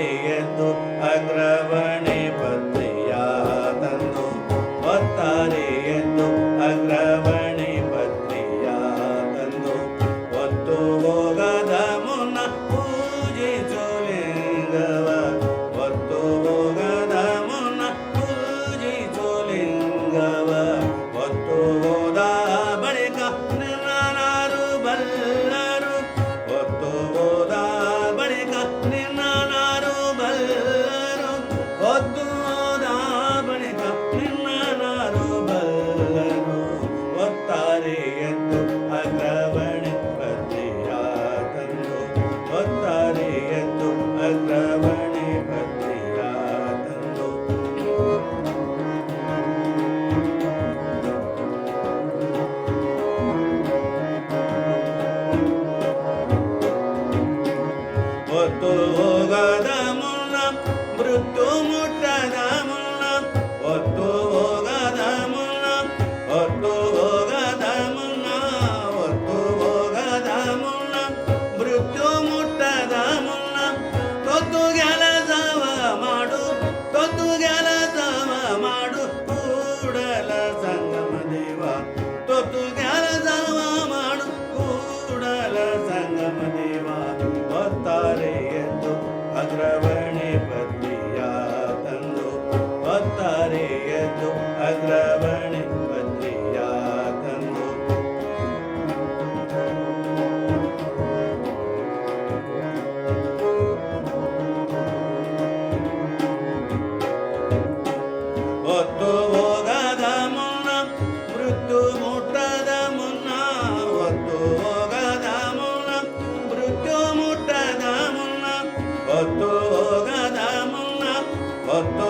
ಒತ್ತಾರೆ ಎದ್ದು ಅಗ್ರವಣೆ ಪತ್ರಿಯ ತಂದು ಒತ್ತಾರೆ ಎದ್ದು ಅಗ್ರವಣೆ ಪತ್ರಿಯ ತಂದು ಒತ್ತು ಹೋಗದ ಮುನ್ನ ಪೂಜಿಸು ಲಿಂಗವ ಒತ್ತು ಹೋಗದ ಮುನ್ನ ಪೂಜಿಸು ಲಿಂಗವ ಒತ್ತು ಹೋದ ಬಳಿಕ ನಿನ್ನನಾರು ಬಲ್ಲರು ಒತ್ತು ಹೋದ ಬಳಿಕ ನಿನ್ನನಾರು ಬಲ್ಲರು ಒತ್ತು ಹೋದ ಬಳಿಕ ನಿನ್ನನಾರು ಬಲ್ಲರು ಒತ್ತಾರೆ ಎದ್ದು ಅಗ್ರವಣೆ ಪತ್ರಿಯ ತಂದು ಒತ್ತಾರೆ ಎದ್ದು ಅಗ್ರವಣೆ ಪತ್ರಿಯ ತಂದು ಒತ್ತು ಹೋಗದ ಮುನ್ನ ಮೃತ್ಯು ಮುಟ್ಟದ ಮುನ್ನ ಒತ್ತು ಹೋಗದ ಮುನ್ನ ಒತ್ತು ಹೋಗದ ಮುನ್ನ ಒತ್ತು ಹೋಗದ ಮುನ್ನ ಮೃತ್ಯು ಮುಟ್ಟದ ಮುನ್ನ ತೊತ್ತು ಕೆಲಸವ ಮಾಡು ತೊತ್ತು ಕೆಲಸವ ಮಾಡು ಕೂಡಲ ಸಂಗಮ ದೇವ ತೊತ್ತು ಕೆಲಸವ ಮಾಡು ಕೂಡಲ ಸಂಗಮ ದೇವ ಒತ್ತಾರೆ ಎದ್ದು ಅಗ್ರವಣೆ ಪತ್ರಿಯ ತಂದು ಒತ್ತಾರೆ ಎದ್ದು ಅಗ್ರವಣೆ ಪತ್ರಿಯ ತಂದು ಒತ್ತು ಹೋಗದ ಮುನ್ನ ಮೃತ್ಯು ಮುಟ್ಟದ ಮುನ್ನ ಒತ್ತು ಹೋಗದ ಮುನ್ನ ಮೃತ್ಯು ಮುಟ್ಟದ ಮುನ್ನ ಒತ್ತು ಹೋಗದ ಮುನ್ನ ಒತ್ತು